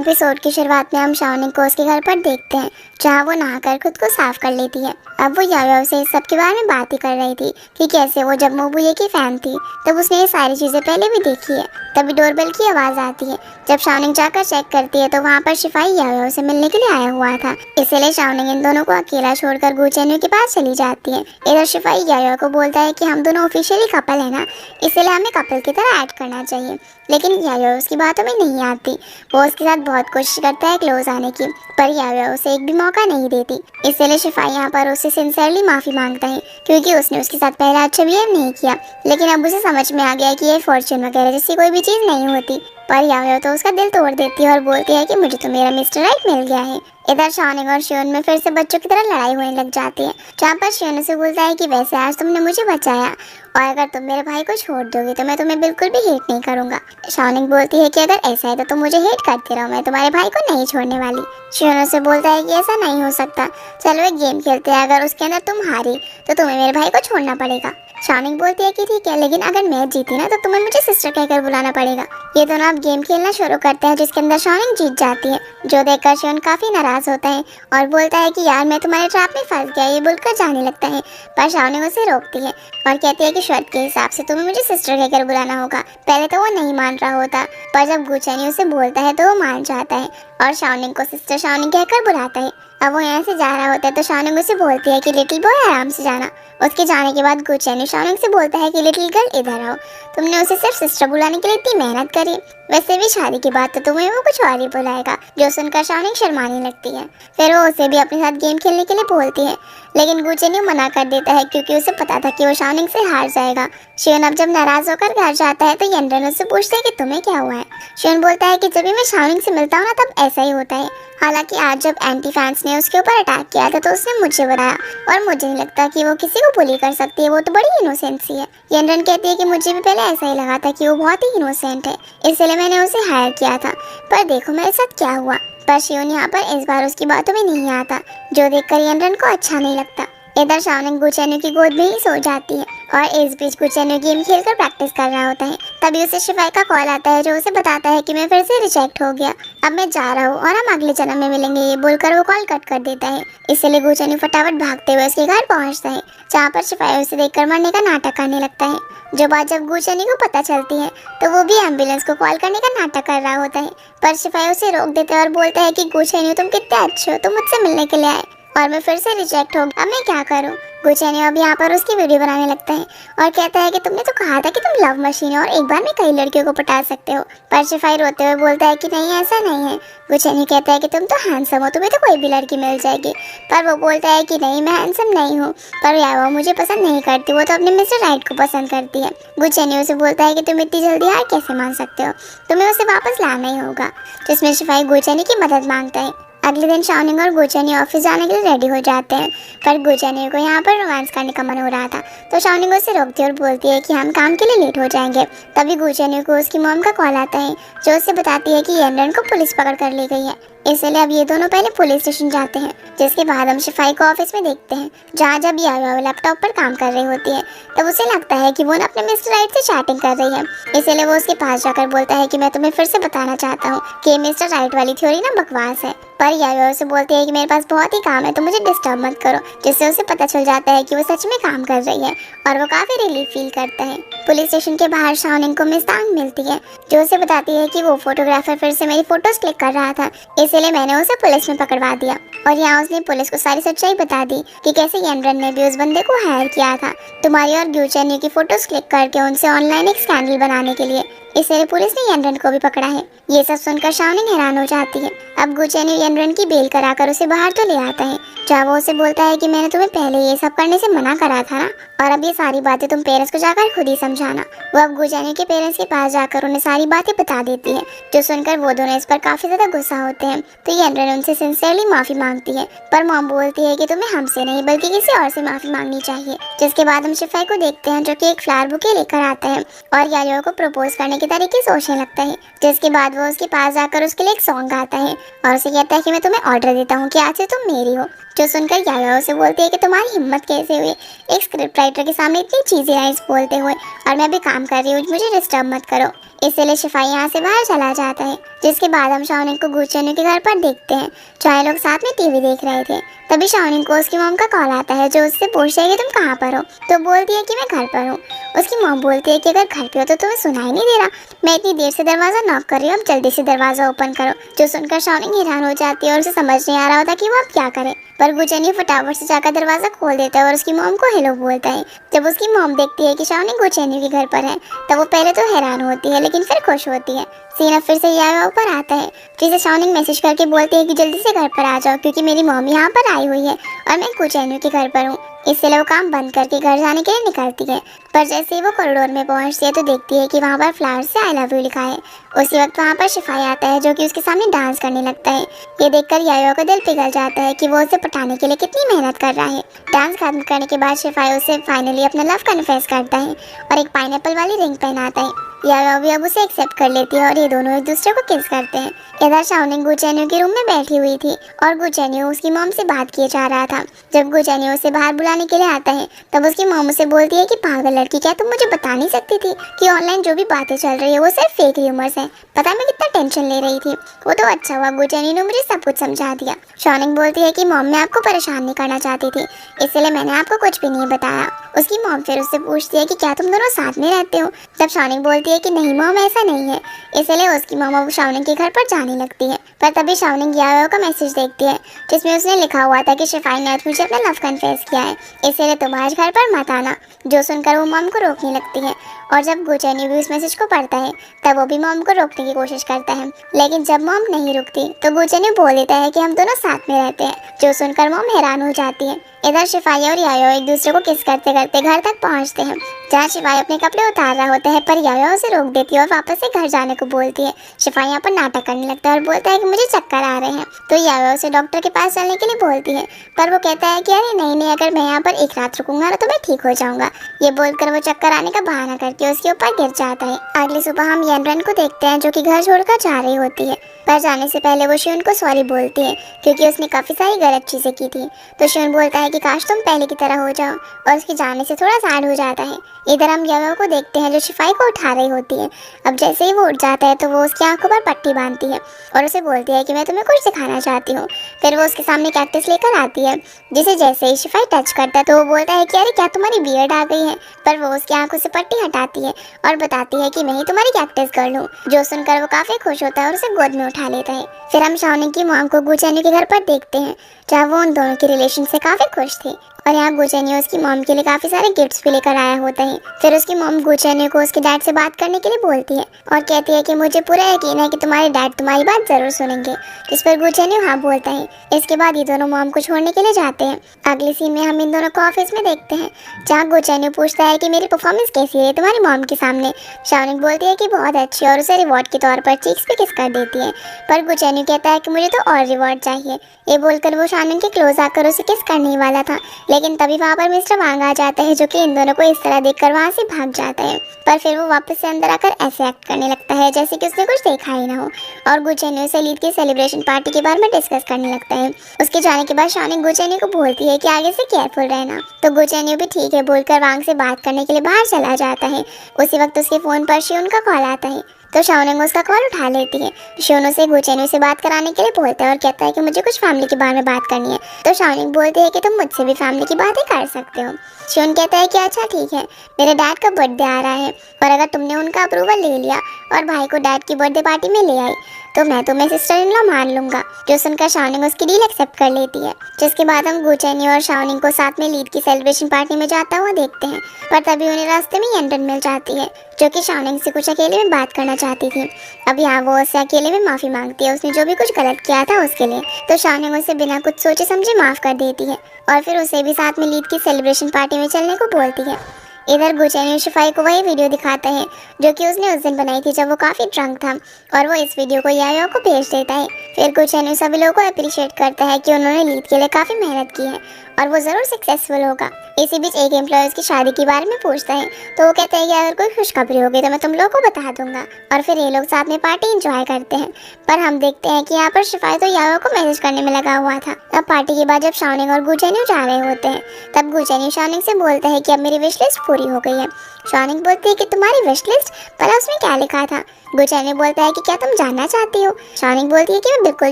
Episode की शुरुआत में हम शाओनिंग को उसके घर पर देखते हैं, जहाँ वो नहाकर खुद को साफ कर लेती है। अब वो याओयाओ से इस सब के बारे में बात ही कर रही थी कि कैसे वो जब मोबुये की फैन थी तब उसने ये सारी चीजें पहले भी देखी है। तभी डोरबेल की आवाज आती है। जब शाओनिंग जाकर चेक करती है तो वहाँ पर शिफाई याओयाओ से मिलने के लिए आया हुआ था। इसलिए शाओनिंग इन दोनों को अकेला छोड़कर गु चेन्यू के पास चली जाती है। इधर शिफाई याओयाओ को बोलता है कि हम दोनों ऑफिशियली कपल है ना, इसलिए हमें कपल की तरह ऐड करना चाहिए। लेकिन याओयाओ उसकी बातों में नहीं आती। वो उसके साथ बहुत कोशिश करता है क्लोज आने की, पर याओयाओ उसे एक भी मौका नहीं देती। इसलिए शिफाई यहाँ पर उससे सिंसियरली माफी मांगता है, क्योंकि उसने उसके साथ पहले अच्छा बिहेव नहीं किया। लेकिन अब उसे समझ में आ गया कि ये फॉर्च्यून वगैरह जैसी कोई भी चीज़ नहीं होती। पर याओयाओ तो उसका दिल तोड़ देती है और बोलती है कि मुझे तो मेरा मिस्टर राइट मिल गया है। इधर शाओनिंग और शियोन में फिर से बच्चों की तरह लड़ाई होने लग जाती है, जहाँ पर शियोन उसे बोलता है कि वैसे आज तुमने मुझे बचाया और अगर तुम मेरे भाई को छोड़ दोगे तो मैं तुम्हें बिल्कुल भी हेट नहीं करूंगा। शाओनिंग बोलती है कि अगर ऐसा है तो तुम मुझे हेट करते रहो, मैं तुम्हारे भाई को नहीं छोड़ने वाली। शियोन उसे बोलता है कि ऐसा नहीं हो सकता, चलो एक गेम खेलते हैं, अगर उसके अंदर तुम हारी तो तुम्हें मेरे भाई को छोड़ना पड़ेगा। शाओनिंग बोलती है कि ठीक है, लेकिन अगर मैं जीती ना तो तुम्हें मुझे सिस्टर कहकर बुलाना पड़ेगा। ये दोनों अब गेम खेलना शुरू करते हैं, जिसके अंदर शाओनिंग जीत जाती है, जो देखकर शियोन काफी नाराज होता है और बोलता है कि यार मैं तुम्हारे ट्रैप में फंस गया, ये बोलकर जाने लगता है। पर शाओनिंग उसे रोकती है और कहती है कि शर्त के हिसाब से तुम्हें मुझे सिस्टर कहकर बुलाना होगा। पहले तो वो नहीं मान रहा होता, पर जब गु चेन्यू उसे बोलता है तो वो मान जाता है और शाओनिंग को सिस्टर शाओनिंग कहकर बुलाता है। अब वो यहाँ से जा रहा होता है तो शाओनिंग उसे बोलती है कि लिटिल बॉय आराम से जाना। उसके जाने के बाद गु चेन्यू शाओनिंग से बोलता है कि लिटिल गर्ल इधर आओ, तुमने उसे सिर्फ सिस्टर बुलाने के लिए इतनी मेहनत करी, वैसे भी शादी के बाद तो तुम्हें वो कुछ और ही बुलाएगा। जो सुनकर शाओनिंग शर्माने लगती है। फिर वो उसे भी अपने साथ गेम खेलने के लिए बोलती है, लेकिन गु चेन्यू मना कर देता है क्योंकि उसे पता था कि वो शाओनिंग से हार जाएगा। शियोन अब जब नाराज होकर घर जाता है तो यनरन उससे पूछता है कि तुम्हें क्या हुआ है। शियोन बोलता है कि जब भी मैं शाओनिंग से मिलता हूँ ना तब ऐसा ही होता है। हालांकि आज जब एंटी फैंस ने उसके ऊपर अटैक किया था तो उसने मुझे बनाया और मुझे नहीं लगता कि वो किसी को बुली कर सकती है, वो तो बड़ी इनोसेंट सी है। यनरन कहती है कि मुझे भी पहले ऐसा ही लगा था कि वो बहुत ही इनोसेंट है, इसलिए मैंने उसे हायर किया था, पर देखो मेरे साथ क्या हुआ। पर शियोन यहाँ पर इस बार उसकी बातों में नहीं आता, जो देखकर यनरन को अच्छा नहीं लगता। इधर शाओनिंग गु चेन्यू की गोद में ही सो जाती है और इस बीच गु चेन्यू गेम खेलकर प्रैक्टिस कर रहा होता है। तभी उसे शिफाई का कॉल आता है, जो उसे बताता है कि मैं फिर से रिजेक्ट हो गया, अब मैं जा रहा हूँ और हम अगले जन्म में मिलेंगे। ये बोलकर वो कॉल कट कर देता है। इसलिए गु चेन्यू फटाफट भागते हुए उसके घर पहुँचता है, जहाँ पर शिफाई उसे देखकर मरने का नाटक करने लगता है। जो बात जब गु चेन्यू को पता चलती है तो वो भी एम्बुलेंस को कॉल करने का नाटक कर रहा होता है, पर शिफाई उसे रोक देता है और बोलता है कि गु चेन्यू तुम कितने अच्छे हो, तुम मुझसे मिलने के लिए आए और मैं फिर से रिजेक्ट हो गया, अब मैं क्या करूं। गु चेन्यू अब यहाँ पर उसकी वीडियो बनाने लगता है और कहता है कि तुमने तो कहा था कि तुम लव मशीन हो और एक बार में कई लड़कियों को पटा सकते हो। पर शिफाई रोते हुए बोलता है कि नहीं ऐसा नहीं है। गु चेन्यू कहता है कि तुम तो हैंडसम हो, तुम्हें तो कोई भी लड़की मिल जाएगी। पर वो बोलता है कि नहीं मैं हैंडसम नहीं हूँ, पर यार वो मुझे पसंद नहीं करती, वो तो अपने मिस्टर राइट को पसंद करती है। गु चेन्यू उसे बोलता है कि तुम इतनी जल्दी हार कैसे मान सकते हो, तुम्हें उसे वापस लाना ही होगा, जिसमें शिफाई गु चेन्यू की मदद मांगता है। अगले दिन शाओनिंग और गु चेन्यू ऑफिस जाने के लिए रेडी हो जाते हैं, पर गु चेन्यू को यहाँ पर रोमांस करने का मन हो रहा था, तो शाओनिंग उसे रोकती है और बोलती है कि हम काम के लिए लेट हो जाएंगे। तभी गु चेन्यू को उसकी मॉम का कॉल आता है, जो उसे बताती है कि यनरन को पुलिस पकड़ कर ले गई है। इसलिए अब ये दोनों पहले पुलिस स्टेशन जाते हैं, जिसके बाद हम शिफाई को ऑफिस में देखते हैं, जहाँ जब याओयाओ लैपटॉप पर काम कर रही होती है तब उसे लगता है कि वो अपने मिस्टर राइट से चैटिंग कर रही है। इसलिए वो उसके पास जाकर बोलता है कि मैं तुम्हें फिर से बताना चाहता हूँ कि मिस्टर राइट वाली थ्योरी ना बकवास है। पर याओयाओ से बोलती है कि मेरे पास बहुत ही काम है तो मुझे डिस्टर्ब मत करो, जिससे उसे पता चल जाता है कि वो सच में काम कर रही है और वो काफी रिलीफ फील करता है। पुलिस स्टेशन के बाहर शाओनिंग को मिस तांग मिलती है, जो उसे बताती है कि वो फोटोग्राफर फिर से मेरी फोटोज क्लिक कर रहा था, इसलिए मैंने उसे पुलिस में पकड़वा दिया। और यहाँ उसने पुलिस को सारी सच्चाई बता दी कि कैसे यनरन ने भी उस बंदे को हायर किया था तुम्हारी और गु चेन्यू की फोटोज क्लिक करके उनसे ऑनलाइन एक स्कैंडल बनाने के लिए। इसलिए पुलिस ने यनरन को भी पकड़ा है। ये सब सुनकर शाओनिंग हैरान हो जाती है। अब गु चेन्यू यनरन की बेल कराकर उसे बाहर तो ले आता है, जहाँ वो उसे बोलता है कि मैंने तुम्हें पहले ये सब करने से मना करा था ना, और अब ये सारी बातें तुम पेरेंट्स को जाकर खुद ही समझाना। वो अब गु चेन्यू के पेरेंट्स के पास जाकर उन्हें सारी बातें बता देती है, जो सुनकर वो दोनों इस पर काफी ज्यादा गुस्सा होते हैं। तो यनरन उनसे सिंसियरली माफी मांगती है, पर मॉम बोलती है कि तुम्हें हमसे नहीं बल्कि किसी और से माफी मांगनी चाहिए। जिसके बाद हम शिफाई को देखते हैं, जो कि एक फ्लावर बुके लेकर आता है और याओयाओ को प्रपोज करने के तरीके सोचने लगता है। जिसके बाद वो उसके पास जाकर उसके लिए एक सॉन्ग गाता है और उसे कहता है कि मैं तुम्हें ऑर्डर देता हूँ कि आज से तुम मेरी हो। जो सुनकर याओ से बोलती है कि तुम्हारी हिम्मत कैसे हुई एक स्क्रिप्ट राइटर के सामने इतनी चीज़ें लाइन्स बोलते हुए, और मैं भी काम कर रही हूँ, मुझे डिस्टर्ब मत करो। इसलिए शिफाई यहाँ से बाहर चला जाता है। जिसके बाद हम शाओनिंग को गुचेन्यू के घर पर देखते हैं जहाँ लोग साथ में टीवी देख रहे थे। तभी शाओनिंग को उसकी मॉम का कॉल आता है जो उससे पूछती है कि तुम कहाँ पर हो। तो बोलती है कि मैं घर पर हूँ। उसकी मॉम बोलती है कि अगर घर पे हो तो तुम्हें सुनाई नहीं दे रहा, मैं इतनी देर से दरवाज़ा नॉक कर रही हूँ, अब जल्दी से दरवाज़ा ओपन करो। जो सुनकर शाओनिंग हैरान हो जाती है और उसे समझ नहीं आ रहा होता कि वो अब क्या करे। पर गुचेन्यू फटाफट से जाकर दरवाज़ा खोल देता है और उसकी मॉम को हेलो बोलता है। जब उसकी मॉम देखती है कि शाओनिंग गुचेन्यू के घर पर है तब वो पहले तो हैरान होती है लेकिन फिर खुश होती है। सीना फिर से याओ पर आता है जिसे शाओनिंग मैसेज करके बोलती है कि जल्दी से घर पर आ जाओ क्योंकि मेरी मॉम यहाँ पर आई हुई है और मैं गुचेन्यू के घर पर हूँ। इसलिए वो काम बंद करके घर जाने के लिए निकलती है। पर जैसे ही वो कॉरिडोर में पहुंचती है तो देखती है कि वहाँ पर फ्लावर से आई लव यू लिखा है। उसी वक्त वहाँ पर शिफाई आता है जो कि उसके सामने डांस करने लगता है। ये देखकर याओ का दिल पिघल जाता है कि वो उसे पटाने के लिए कितनी मेहनत कर रहा है। डांस खत्म करने के बाद शिफाई उसे फाइनली अपना लव कन्फेस करता है और एक पाइनएप्पल वाली रिंग पहनाता है। याओ भी अब उसे एक्सेप्ट कर लेती है और ये दोनों एक दूसरे को किस करते हैं। इधर शाओनिंग गुचेन्यू के रूम में बैठी हुई थी और गुचेन्यू उसकी मॉम से बात किए जा रहा था। जब गुचेन्यू उसे बाहर बुलाने के लिए आता है तब उसकी मॉम उसे बोलती है कि पागल लड़की, क्या तुम मुझे बता नहीं सकती थी कि ऑनलाइन जो भी बातें चल रही है वो सिर्फ फेक र्यूमर्स है। पता है मैं कितना टेंशन ले रही थी। वो तो अच्छा हुआ गुचेन्यू ने मुझे सब कुछ समझा दिया। शाओनिंग बोलती है कि मॉम मैं आपको परेशान नहीं करना चाहती थी इसलिए मैंने आपको कुछ भी नहीं बताया। उसकी मॉम फिर उससे पूछती है कि क्या तुम दोनों साथ में रहते हो। तब शाओनिंग बोलती है कि नहीं मॉम ऐसा नहीं है। इसलिए उसकी मॉम अब शाओनिंग के घर पर जाने लगती है। पर तभी शाओनिंग याओ का मैसेज देखती है जिसमें उसने लिखा हुआ था कि शिफाई ने आज मुझे अपना लव कन्फेस किया है इसलिए तुम आज घर पर मत आना। जो सुनकर वो मॉम को रोकने लगती है और जब गुचेन्यू भी उस मैसेज को पढ़ता है तब वो भी मॉम को रोकने की कोशिश करता है। लेकिन जब मॉम नहीं रुकती तो गुचेन्यू बोल देता है कि हम दोनों साथ में रहते हैं। जो सुनकर मॉम हैरान हो जाती है। इधर शिफाई और याओ एक दूसरे को किस करते करते घर तक पहुंचते हैं जहाँ शिफाई अपने कपड़े उतार रहा होता है पर याओ उसे रोक देती है और वापस से घर जाने को बोलती है। शिफाई यहाँ पर नाटक करने लगता है और बोलता है कि मुझे चक्कर आ रहे हैं। तो याओ उसे डॉक्टर के पास चलने के लिए बोलती है पर वो कहता है कि अरे नहीं, अगर मैं यहाँ पर एक रात रुकूंगा तो मैं ठीक हो जाऊंगा। ये बोलकर वो चक्कर आने का बहाना करके उसके ऊपर गिर जाता है। अगली सुबह हम येनरन को देखते हैं जो कि घर छोड़कर जा रही होती है। पर जाने से पहले वो शियोन को सॉरी बोलती है क्योंकि उसने काफ़ी सारी गलत चीज़ें की थी। तो शियोन बोलता है कि काश तुम पहले की तरह हो जाओ और उसके जाने से थोड़ा सैड हो जाता है। इधर हम याओ को देखते हैं जो शिफाई को उठा रही होती है। अब जैसे ही वो उठ जाता है तो वो उसकी आंखों पर पट्टी बांधती है और उसे बोलती है कि मैं तुम्हें कुछ सिखाना चाहती हूँ। फिर वो उसके सामने कैक्टस लेकर आती है जिसे जैसे ही शिफाई टच करता है तो वो बोलता है कि अरे क्या तुम्हारी बियर्ड आ गई है। पर वो उसकी आंखों से पट्टी हटाती है और बताती है कि मैं ही तुम्हारी कैक्टस कर लूँ। जो सुनकर वो काफ़ी खुश होता है और उसे गोद में उठा लेता है। फिर हम शाओनिंग की मॉम को गुचेन्यू के घर पर देखते हैं जहाँ वो उन दोनों के रिलेशन से काफ़ी खुश थी और यहाँ गुचेन्यू उसकी मॉम के लिए काफ़ी सारे गिफ्ट्स भी लेकर आया होता है। फिर उसकी मॉम गुचेन्यू को उसके डैड से बात करने के लिए बोलती है और कहती है कि मुझे पूरा यकीन है कि तुम्हारे डैड तुम्हारी बात ज़रूर सुनेंगे। इस पर गुचेन्यू हाँ बोलता है। इसके बाद ये दोनों मॉम को छोड़ने के लिए जाते हैं। अगली सीन में हम इन दोनों को ऑफिस में देखते हैं जहाँ गुचेन्यू पूछता है कि मेरी परफॉर्मेंस कैसी है तुम्हारी मॉम के सामने। शाओनिंग बोलती है कि बहुत अच्छी और उसे रिवॉर्ड के तौर पर चीक्स भी किस कर देती है। पर गुचेन्यू कहता है कि मुझे तो और रिवॉर्ड चाहिए। ये बोलकर वो शाओनिंग के क्लोज आकर उसे किस करने वाला था लेकिन तभी वहाँ पर मिस्टर वांग आ जाता है जो कि इन दोनों को इस तरह देखकर वहाँ से भाग जाता है। पर फिर वो वापस से अंदर आकर ऐसे एक्ट करने लगता है जैसे कि उसने कुछ देखा ही ना हो और गुचेन्यू से लीड की सेलिब्रेशन पार्टी के बारे में डिस्कस करने लगता है। उसके जाने के बाद शाओनिंग गुचेन्यू को बोलती है कि आगे से केयरफुल रहना। तो गुचेन्यू भी ठीक है बोलकर वांग से बात करने के लिए बाहर चला जाता है। उसी वक्त उसके फ़ोन पर शियोन का कॉल आता है तो शाओनिंग उसका कॉल उठा लेती है। शियोन उसे गुचेन्यू से बात कराने के लिए बोलता है और कहता है कि मुझे कुछ फैमिली के बारे में बात करनी है। तो शाओनिंग बोलती है कि तुम मुझसे भी फैमिली की बातें कर सकते हो। शियोन कहता है कि अच्छा ठीक है, मेरे डैड का बर्थडे आ रहा है और अगर तुमने उनका अप्रूवल ले लिया और भाई को डैड की बर्थडे पार्टी में ले आई तो मैं तुम्हें सिस्टर इन लॉ मान लूंगा। जो सुनकर शाओनिंग उसकी डील एक्सेप्ट कर लेती है। जिसके बाद हम गुचेन्यू और शाओनिंग को साथ में लीड की सेलिब्रेशन पार्टी में जाता हुआ देखते हैं। पर तभी उन्हें रास्ते में येनरन मिल जाती है जो कि शाओनिंग से कुछ अकेले में बात करना चाहती थी। अब यहाँ वो उससे अकेले में माफ़ी मांगती है उसने जो भी कुछ गलत किया था उसके लिए। तो शाओनिंग उसे बिना कुछ सोचे समझे माफ़ कर देती है और फिर उसे भी साथ में लीड की सेलिब्रेशन पार्टी में चलने को बोलती है। इधर गुचेन्यू शिफाई को वही वीडियो दिखाता है जो कि उसने उस दिन बनाई थी जब वो काफ़ी ड्रंक था और वो इस वीडियो को याओ को भेज देता है। फिर गुचेन्यू सभी लोगों को अप्रिशिएट करता है कि उन्होंने लीड के लिए काफ़ी मेहनत की है और वो ज़रूर सक्सेसफुल होगा। इसी बीच एक एम्प्लॉय उसकी शादी के बारे में पूछता है, तो वो कहता है कि अगर कोई खुशखबरी होगी तो मैं तुम लोगों को बता दूंगा। और फिर ये लोग साथ में पार्टी एंजॉय करते हैं। पर हम देखते हैं कि यहाँ पर शिफाई तो याओ को मैसेज करने में लगा हुआ था। अब पार्टी के बाद जब शाओनिंग और गुचेन्यू जा रहे होते हैं, तब गुचेन्यू शाओनिंग से बोलता है कि अब मेरी विश लिस्ट पूरी हो गई है। शाओनिंग बोलती है कि तुम्हारी विश लिस्ट, भला उसमें क्या लिखा था? गुचेन्यू बोलता है कि क्या तुम जानना चाहती हो? शाओनिंग बोलती है कि मैं बिल्कुल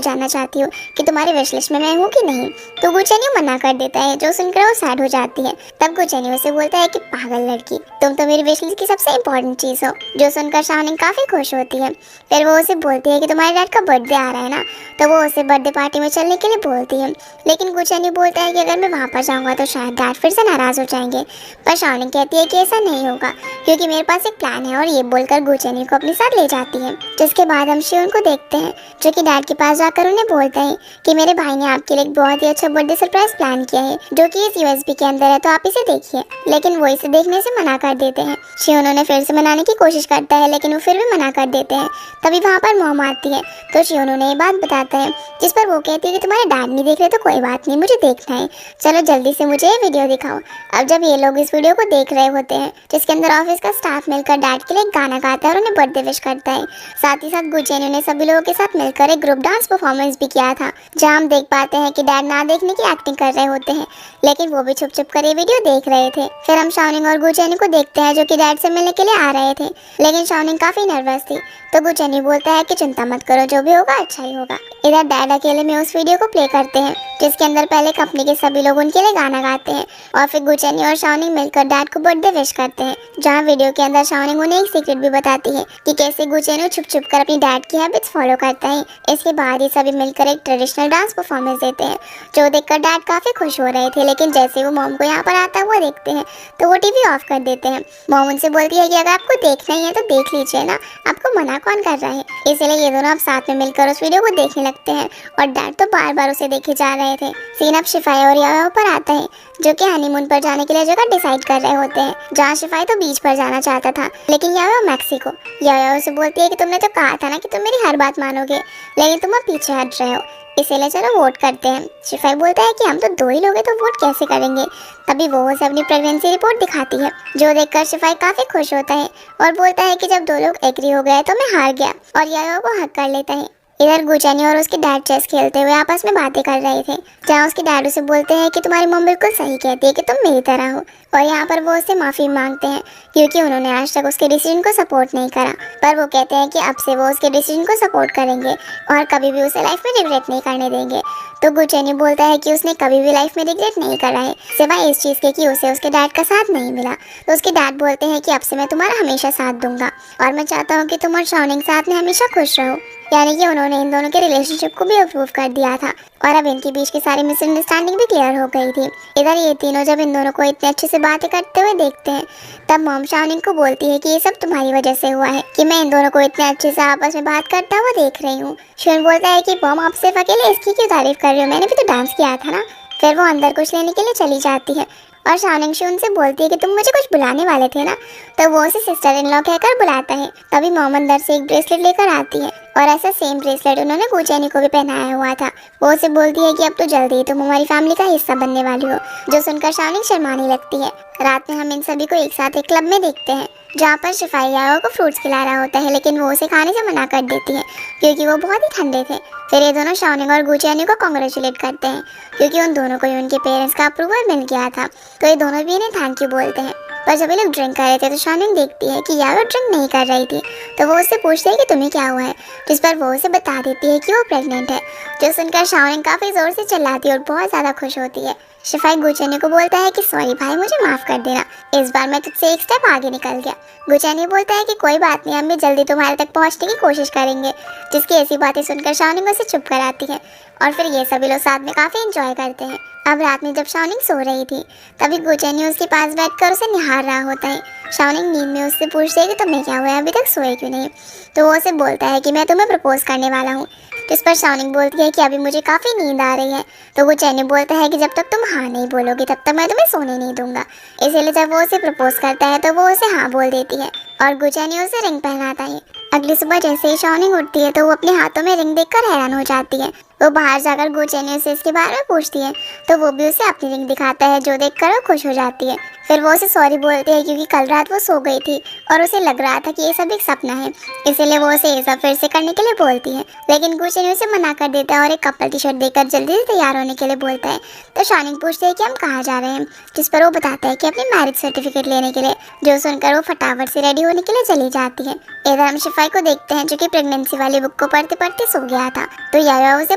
जानना चाहती हूँ कि तुम्हारी विश लिस्ट में मैं हूँ कि नहीं। तो गुचेन्यू मना कर देता है, जो सुनकर वो सैड हो जाती है। तब गुचेन्यू से बोलता है कि पागल लड़की, तुम तो मेरी विश लिस्ट की सबसे इंपॉर्टेंट चीज़ हो। जो सुनकर शाओनिंग काफ़ी खुश होती है। फिर वो उसे बोलती है कि तुम्हारे डैड का बर्थडे आ रहा है ना, तो वो उसे बर्थडे पार्टी में चलने के लिए बोलती है। लेकिन गुचेन्यू बोलता है कि अगर मैं वहाँ पर जाऊँगा तो शायद डैड फिर से नाराज़ हो जाएंगे। पर शाओनिंग कहती है कि ऐसा नहीं होगा, क्योंकि मेरे पास एक प्लान है। और ये बोलकर गुचेन्यू को अपने साथ ले जाती है। जिसके बाद हम शियोन को देखते हैं, जो कि डैड के पास जाकर उन्हें बोलता है कि मेरे भाई ने आपके लिए एक बहुत ही अच्छा बर्थडे सरप्राइज प्लान किया है, जो कि इस यूएसबी के अंदर है, तो आप इसे देखिए। लेकिन वो इसे देखने से मना कर देते हैं। शियोन उन्हें फिर से मनाने की कोशिश करता है, लेकिन वो फिर भी मना कर देते हैं। तभी वहाँ पर मॉम आती है, तो शियोन उन्हें ये बात बताता है, जिस पर वो कहती है कि तुम्हारे डैड नहीं देख रहे तो कोई बात नहीं, मुझे देखना है, चलो जल्दी से मुझे ये वीडियो दिखाओ। अब जब ये लोग इस वीडियो को देख रहे होते हैं, जिसके अंदर ऑफिस का स्टाफ मिलकर डैड के लिए एक गाना गाता है और उन्हें बर्थडे विश करता है। साथ ही साथ गुचेन्यू ने सभी लोगों के साथ मिलकर एक ग्रुप डांस परफॉर्मेंस भी किया था, जहां हम देख पाते हैं कि डैड ना देखने की एक्टिंग कर रहे होते हैं, लेकिन वो भी छुप छुप कर ये वीडियो देख रहे थे। फिर हम शाओनिंग और गुचेन्यू को देखते हैं, जो कि डैड से मिलने के लिए आ रहे थे, लेकिन शाओनिंग काफी नर्वस थी। तो गुचेन्यू बोलता है कि चिंता मत करो, जो भी होगा अच्छा ही होगा। इधर डैड अकेले में उस वीडियो को प्ले करते हैं, जिसके अंदर पहले कंपनी के सभी लोग उनके लिए गाना गाते हैं, और फिर गुचेन्यू और शाओनिंग मिलकर डैड को बर्थडे विश करते हैं। जहाँ वीडियो के अंदर शाओनिंग उन्हें एक सीक्रेट भी बताती है कि कैसे गुचेन्यू छुप छुप कर अपनी डैड की हैबिट्स फॉलो करता है। इसके बाद ही सभी मिलकर एक ट्रेडिशनल डांस परफॉर्मेंस देते हैं, जो देखकर डैड काफी खुश हो रहे थे। लेकिन जैसे वो मॉम को यहाँ पर आता हुआ देखते हैं, तो वो टीवी ऑफ कर देते हैं। मॉम उनसे बोलती है कि अगर आपको देखना ही है तो देख लीजिए ना, आपको मना कौन कर रहा है। इसलिए ये दोनों अब साथ में मिलकर उस वीडियो को देखने लगते हैं, और डैड तो बार बार उसे देखे जा रहे थे। सीन अब शिफाई और याओ पर आता है, जो कि हनीमून पर जाने के लिए जगह डिसाइड कर रहे होते हैं। जहाँ शिफाई तो बीच पर जाना चाहता था, लेकिन याओ मैक्सिको। याओ उसे बोलती है कि तुमने तो कहा था ना कि तुम मेरी हर बात मानोगे, लेकिन तुम अब पीछे हट रहे हो, इसीलिए चलो वोट करते हैं। शिफाई बोलता है कि हम तो 2 ही लोग हैं, तो वोट कैसे करेंगे। तभी वो उसे अपनी प्रेगनेंसी रिपोर्ट दिखाती है, जो देखकर शिफाई काफी खुश होता है और बोलता है कि जब 2 लोग एग्री हो गए तो मैं हार गया, और याओ को हक कर लेता है। इधर गुचेन्यू और उसके डैड चेस खेलते हुए आपस में बातें कर रहे थे, जहाँ उसके डैड उसे बोलते हैं कि तुम्हारी मॉम बिल्कुल सही कहती है कि तुम मेरी तरह हो। और यहाँ पर वो उससे माफ़ी मांगते हैं, क्योंकि उन्होंने आज तक उसके डिसीजन को सपोर्ट नहीं करा। पर वो कहते हैं कि अब से वो उसके डिसीजन को सपोर्ट करेंगे और कभी भी उसे लाइफ में रिग्रेट नहीं करने देंगे। तो गुचेन्यू बोलता है कि उसने कभी भी लाइफ में रिग्रेट नहीं करा है, सिवाय इस चीज़ के कि उसे उसके डैड का साथ नहीं मिला। तो उसके डैड बोलते हैं कि अब से मैं तुम्हारा हमेशा साथ दूंगा, और मैं चाहता हूँ कि तुम और शाओनिंग साथ में हमेशा खुश रहो। यानी कि उन्होंने इन दोनों के रिलेशनशिप को भी अप्रूव कर दिया था, और अब इनके बीच की सारी मिसअंडरस्टैंडिंग भी क्लियर हो गई थी। इधर ये तीनों जब इन दोनों को इतने अच्छे से बातें करते हुए देखते हैं, तब मॉम शाओनिंग को बोलती है कि ये सब तुम्हारी वजह से हुआ है, कि मैं इन दोनों को इतने अच्छे से आपस में बात करता हुआ देख रही हूँ। शियोन बोलता है कि मॉम, आप सिर्फ अकेले इसकी क्यों तारीफ कर रही हो, मैंने भी तो डांस किया था ना। फिर वो अंदर कुछ लेने के लिए चली जाती है, और शाओनिंग शियोन से बोलती है कि तुम मुझे कुछ बुलाने वाले थे ना। तो वो उसे सिस्टर इन लॉ कहकर बुलाता है। तभी मॉम अंदर से एक ब्रेसलेट लेकर आती है, और ऐसा सेम ब्रेसलेट उन्होंने गुचेन्यू को भी पहनाया हुआ था। वो उसे बोलती है कि अब तो जल्दी ही तुम हमारी फैमिली का हिस्सा बनने वाली हो, जो सुनकर शाओनिंग शर्माने लगती है। रात में हम इन सभी को एक साथ एक क्लब में देखते हैं, जहाँ पर शिफाई याओ को फ्रूट्स खिला रहा होता है, लेकिन वो उसे खाने से मना कर देती है, क्योंकि वो बहुत ही ठंडे थे। फिर ये दोनों शाओनिंग और गुचेन्यू को कॉन्ग्रेचुलेट करते हैं, क्योंकि उन दोनों को ही उनके पेरेंट्स का अप्रूवल मिल गया था। तो ये दोनों भी इन्हें थैंक यू बोलते हैं। पर जब ये लोग ड्रिंक कर रहे थे, तो शाओनिंग देखती है कि याओ ड्रिंक नहीं कर रही थी। तो वो उससे पूछती है कि तुम्हें क्या हुआ है, जिस पर वो उसे बता देती है कि वो प्रेग्नेंट है, जो सुनकर शाओनिंग काफ़ी ज़ोर से चिल्लाती है और बहुत ज़्यादा खुश होती है। शिफाई गुचेन्यू को बोलता है कि सॉरी भाई, मुझे माफ़ कर देना, इस बार मैं तुझसे एक स्टेप आगे निकल गया। गुचेन्यू बोलता है कि कोई बात नहीं, हम भी जल्दी तुम्हारे तक पहुंचने की कोशिश करेंगे। जिसकी ऐसी बातें सुनकर शाओनिंग उसे चुप कराती है, और फिर ये सभी लोग साथ में काफ़ी एंजॉय करते हैं। अब रात में जब शाओनिंग सो रही थी, तभी गुचेन्यू उसके पास बैठकर उसे निहार रहा होता है। शाओनिंग नींद में उससे पूछती है कि तुम्हें क्या हुआ है, अभी तक सोए क्यों नहीं। तो वो उसे बोलता है कि मैं तुम्हें प्रपोज करने वाला हूँ। जिस पर शाओनिंग बोलती है कि अभी मुझे काफ़ी नींद आ रही है। तो गुचेन्यू बोलता है कि जब तक तुम हाँ नहीं बोलोगी तब तक मैं तुम्हें सोने नहीं दूंगा। इसीलिए जब वो उसे प्रपोज करता है, तो वो उसे हाँ बोल देती है, और गुचेन्यू उसे रिंग पहनाता है। अगली सुबह जैसे ही शाओनिंग उठती है, तो वो अपने हाथों में रिंग देखकर हैरान हो जाती है, वो बाहर जाकर गुचेन्यू से इसके बारे में पूछती है, तो वो भी उसे अपनी रिंग दिखाता है, जो देखकर वो खुश हो जाती है। फिर वो उसे सॉरी बोलती है क्योंकि कल रात वो सो गई थी और उसे लग रहा था कि ये सब एक सपना है, इसीलिए वो उसे ये सब फिर से करने के लिए बोलती है। लेकिन गुचेन्यू उसे मना कर देता है और एक कपल टी शर्ट देकर जल्दी से तैयार होने के लिए बोलता है। तो शानिंग पूछती है कि हम कहाँ जा रहे हैं, जिस पर वो बताता है कि अपनी मैरिज सर्टिफिकेट लेने के लिए, जो सुनकर वो फटाफट से रेडी होने के लिए चली जाती है। इधर हम शिफाई को देखते हैं, जो कि प्रेगनेंसी वाली बुक को पढ़ते पढ़ते सो गया था। तो याया उसे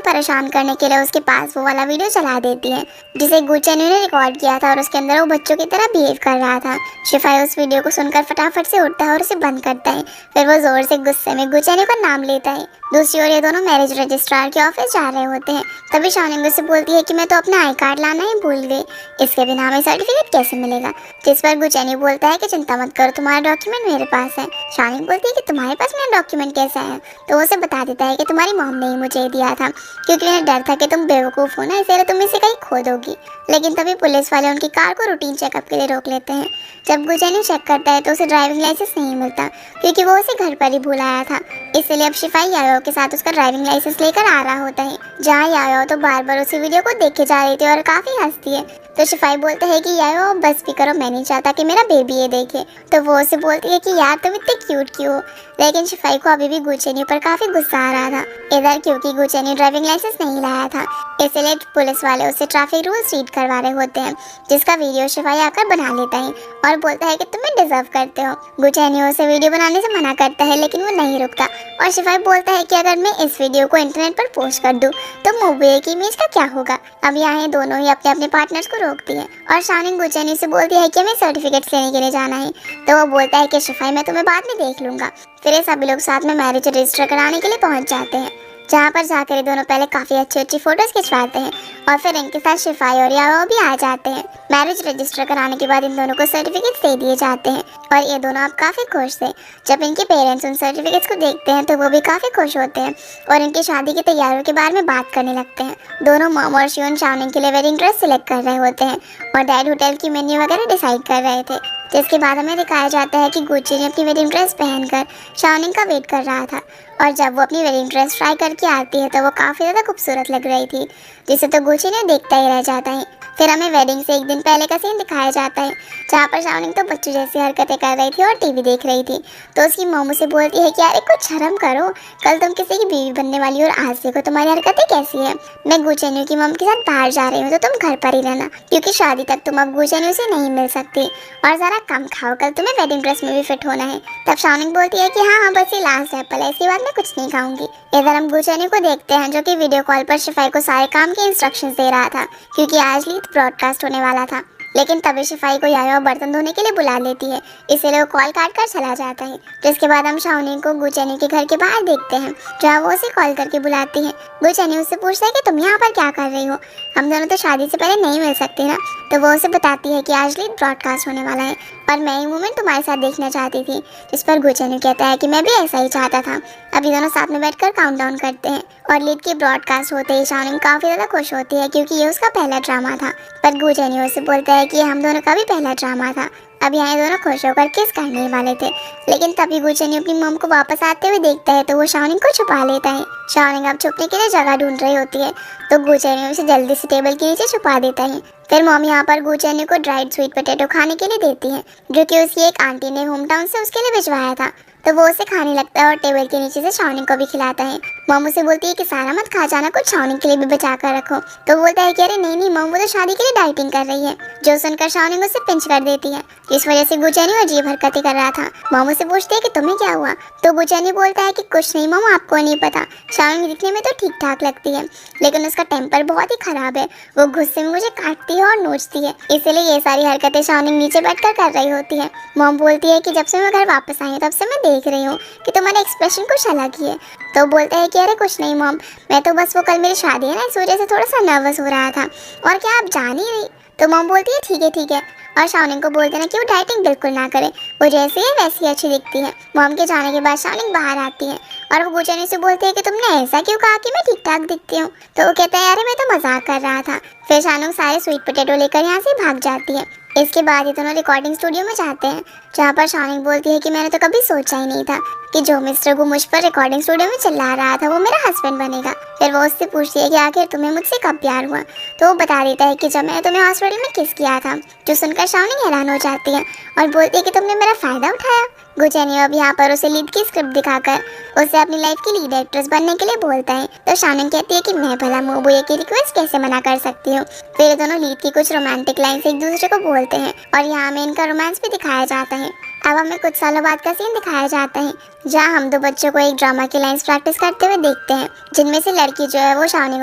परेशान करने के लिए उसके पास वो वाला वीडियो चला देती है, जिसे गुचेन्यू ने रिकॉर्ड किया था और उसके अंदर वो बच्चों की तरह बिहेव कर रहा था। शिफाई उस वीडियो को सुनकर फटाफट से उठता है और उसे बंद करता है। फिर वो जोर से गुस्से में गुचेन्यू का नाम लेता है। दूसरी ओर ये दोनों मैरिज रजिस्ट्रार के ऑफिस जा रहे होते हैं। तभी शानिंग उसे बोलती है कि मैं तो अपना आई कार्ड लाना ही भूल गई, इसके बिना हमें सर्टिफिकेट कैसे मिलेगा। जिस पर गुचेन्यू बोलता है कि चिंता मत करो, तुम्हारा डॉक्यूमेंट मेरे पास है। शानिंग बोलती है कि तुम्हारे पास मेरा डॉक्यूमेंट कैसा है, तो वो उसे बता देता है कि तुम्हारी मॉम ने ही मुझे दिया था, क्योंकि उन्हें डर था कि तुम बेवकूफ़ हो ना, इसलिए तुम इसे कहीं खो दोगी। लेकिन तभी पुलिस वाले उनकी कार को रूटीन चेकअप के लिए रोक लेते हैं। जब गुचेन्यू चेक करता है तो उसे ड्राइविंग लाइसेंस नहीं मिलता, क्योंकि वो उसे घर पर ही भूल आया था। इसलिए अब शिफाई यायो के साथ उसका ड्राइविंग लाइसेंस लेकर आ रहा होता है। जहाँ यायो तो बार बार उसी वीडियो को देखे जा रही थी और काफ़ी हंसती है। तो शिफाई बोलता है कि यायो बस भी करो, मैं नहीं चाहता कि मेरा बेबी ये देखे। तो वो उसे बोलती है कि यार तुम इतने क्यूट क्यों हो। लेकिन शिफाई को अभी भी गुचेन्यू पर काफ़ी गुस्सा आ रहा था, इधर क्योंकि गुचेन्यू ड्राइविंग लाइसेंस नहीं लाया था। इसलिए पुलिस वाले उसे ट्रैफिक रूल्स रीड करवा रहे होते हैं, जिसका वीडियो शिफाई आकर बना लेता है और बोलता है कि तुम्हें डिजर्व करते हो। गुचेन्यू उसे वीडियो बनाने से मना करता है, लेकिन वो नहीं रुकता और शिफाई बोलता है कि अगर मैं इस वीडियो को इंटरनेट पर पोस्ट कर दूं तो मोबुए की इमेज का क्या होगा। अब यहाँ ये दोनों ही अपने अपने पार्टनर्स को रोकती है और शानिंग गुचेन्यू से बोलती है कि हमें सर्टिफिकेट्स लेने के लिए जाना है। तो वो बोलता है कि शिफाई मैं तुम्हें बाद में देख लूंगा। फिर ये सभी लोग साथ में मैरिज रजिस्टर कराने के लिए पहुंच जाते हैं, जहाँ पर जाकर ये दोनों पहले काफ़ी अच्छी अच्छी फोटोज खिंचवाते हैं और फिर इनके साथ शिफाई और याओ भी आ जाते हैं। मैरिज रजिस्टर कराने के बाद इन दोनों को सर्टिफिकेट्स दे दिए जाते हैं और ये दोनों अब काफ़ी खुश थे। जब इनके पेरेंट्स उन सर्टिफिकेट्स को देखते हैं तो वो भी काफ़ी खुश होते हैं और इनकी शादी की तैयारियों के बारे में बात करने लगते हैं। दोनों मॉम और शियोन शानिंग के लिए वेडिंग ड्रेस सिलेक्ट कर रहे होते हैं और डैड होटल की मेन्यू वगैरह डिसाइड कर रहे थे। जिसके बाद हमें दिखाया जाता है कि गुच्ची ने अपनी वेडिंग ड्रेस पहनकर शानिंग का वेट कर रहा था और जब वो अपनी वेडिंग ड्रेस ट्राई करके आती है तो वो काफ़ी ज़्यादा खूबसूरत लग रही थी, जिसे तो गुच्ची ने देखता ही रह जाता है। फिर हमें वेडिंग से एक दिन पहले का सीन दिखाया जाता है, जहाँ पर शानिंग तो बच्चों जैसी हरकतें कर रही थी और टीवी देख रही थी। तो उसकी मॉम उसे बोलती है कि अरे कुछ शर्म करो, कल तुम किसी की बीवी बनने वाली और आज देखो तुम्हारी हरकतें कैसी है। मैं गुचेन्यू की मॉम के साथ बाहर जा रही हूँ तो तुम घर पर ही रहना, क्योंकि शादी तक तुम अब गुचेन्यू से नहीं मिल सकती और ज़रा कम खाओ, कल तुम्हें वेडिंग ड्रेस में भी फिट होना है। तब शानिंग बोलती है कि हाँ हाँ बस ये लास्ट एप्पल है, इसके बाद मैं कुछ नहीं खाऊंगी। इधर हम गुचेन्यू को देखते हैं, जो कि वीडियो कॉल पर शिफाई को सारे काम के इंस्ट्रक्शंस दे रहा था, क्योंकि आज लीड ब्रॉडकास्ट होने वाला था। लेकिन तभी शिफाई को यायो बर्तन धोने के लिए बुला लेती है, इसलिए वो कॉल काट कर चला जाता है। जिसके बाद हम शाओनिंग को गुचेन्यू के घर के बाहर देखते हैं, जहाँ वो उसे कॉल करके बुलाती है। गुचेन्यू उससे पूछता है कि तुम यहाँ पर क्या कर रही हो, हम दोनों तो शादी से पहले नहीं मिल सकते ना। तो वो उसे बताती है कि आज लीड ब्रॉडकास्ट होने वाला है और मैं ये मोमेंट तुम्हारे साथ देखना चाहती थी। जिस पर गुचेन्यू कहता है कि मैं भी ऐसा ही चाहता था। अभी दोनों साथ में बैठकर काउंटडाउन करते हैं और लीड की ब्रॉडकास्ट होते ही शाओनिंग काफ़ी ज़्यादा खुश होती है, क्योंकि ये उसका पहला ड्रामा था। पर गुचेन्यू उससे बोलता है कि हम दोनों का भी पहला ड्रामा था। अब यहाँ दोनों खुश होकर किस करने वाले थे, लेकिन तभी गुचेन्यू अपनी मॉम को वापस आते हुए देखता है तो वो शाओनिंग को छुपा लेता है। शाओनिंग अब छुपने के लिए जगह ढूंढ रही होती है, तो गुचेन्यू उसे जल्दी से टेबल के नीचे छुपा देता है। फिर मॉम यहाँ पर गुचेन्यू को ड्राइड स्वीट पोटैटो खाने के लिए देती है, जो कि उसकी एक आंटी ने होम टाउन से उसके लिए भिजवाया था। तो वो उसे खाने लगता है और टेबल के नीचे से शाओनिंग को भी खिलाता है। मॉम उसे बोलती है कि सारा मत खा जाना, कुछ शाओनिंग के लिए भी बचा कर रखो। तो बोलता है कि अरे नहीं नहीं मॉम, वो तो शादी के लिए डाइटिंग कर रही है। जो सुनकर शाओनिंग उसे पिंच कर देती है, इस वजह से गुचेन्यू अजीब हरकतें कर रहा था। मॉम उसे पूछती है कि तुम्हें क्या हुआ, तो गुचेन्यू बोलता है कि कुछ नहीं मॉम, आपको नहीं पता। शाओनिंग दिखने में तो ठीक ठाक लगती है, लेकिन उसका टेम्पर बहुत ही खराब है, वो गुस्से में मुझे काटती है और नोचती है, इसलिए ये सारी हरकतें शाओनिंग नीचे बैठकर कर रही होती है। मॉम बोलती है कि जब से मैं घर वापस आई तब से मैं देख रही हूँ कि तुम्हारा एक्सप्रेशन कुछ अलग ही है। तो बोलता है कि अरे कुछ नहीं मॉम, मैं तो बस वो कल मेरी शादी है ना, इस वजह से थोड़ा सा नर्वस हो रहा था, और क्या आप जान ही नहीं। तो मॉम बोलती है ठीक है ठीक है, और शाओनिंग को बोलते ना कि वो डाइटिंग बिल्कुल ना करे, वो जैसी है वैसी अच्छी दिखती है। मॉम के जाने के बाद शाओनिंग बाहर आती है और वो गुचेन्यू से बोलती है कि तुमने ऐसा क्यों कहा कि मैं ठीक ठाक दिखती हूँ। तो वो कहता है अरे मैं तो मजाक कर रहा था। फिर शाओनिंग सारे स्वीट पोटैटो लेकर यहाँ से भाग जाती है। इसके बाद ये दोनों रिकॉर्डिंग स्टूडियो में जाते हैं, जहाँ पर शाओनिंग बोलती है कि मैंने तो कभी सोचा ही नहीं था कि जो मिस्टर गु मुझ पर रिकॉर्डिंग स्टूडियो में चिल्ला रहा था वो मेरा हस्बैंड बनेगा। फिर वो उससे पूछती है कि आखिर तुम्हें मुझसे कब प्यार हुआ, तो वो बता देता है कि जब मैंने तुम्हें हॉस्पिटल में किस किया था, जो सुनकर शाओनिंग हैरान हो जाती है और बोलती है कि तुमने मेरा फायदा उठाया। गु चेन्यू अब यहाँ पर उसे लीड की स्क्रिप्ट दिखाकर उसे अपनी लाइफ की लीड एक्ट्रेस बनने के लिए बोलता है, तो शाओनिंग कहती है कि मैं भला मोबुए की रिक्वेस्ट कैसे मना कर सकती हूँ। फिर दोनों लीड की कुछ रोमांटिक लाइन्स एक दूसरे को बोलते हैं और यहाँ में इनका रोमांस भी दिखाया जाता है। अब हमें कुछ सालों बाद का सीन दिखाया जाता है जहाँ हम दो बच्चों को एक ड्रामा की लाइन्स प्रैक्टिस करते हुए देखते हैं, जिनमें से लड़की जो है वो शाओनिंग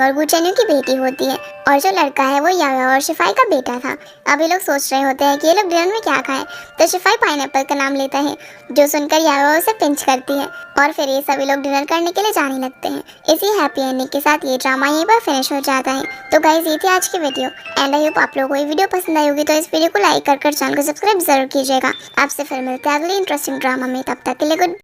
और गु चेन्यू की बेटी होती है और जो लड़का है वो याओ और शिफाई का बेटा था। अब ये लोग सोच रहे होते हैं कि ये लोग डिनर में क्या खाएं, तो शिफाई पाइनएप्पल का नाम लेता है, जो सुनकर याओ उसे पिंच करती है और फिर ये सभी लोग डिनर करने के लिए जाने लगते हैं। इसी हैप्पी एंडिंग के साथ ये ड्रामा यहीं पर फिनिश हो जाता है। तो गाइज ये थी आज की वीडियो एंड आई होप आप लोगों को ये वीडियो पसंद आई होगी, तो इस वीडियो को लाइक कर चैनल को सब्सक्राइब जरूर कीजिएगा। आपसे फिर मिलते हैं अगले इंटरेस्टिंग ड्रामा में, तब तक के लिए गुड।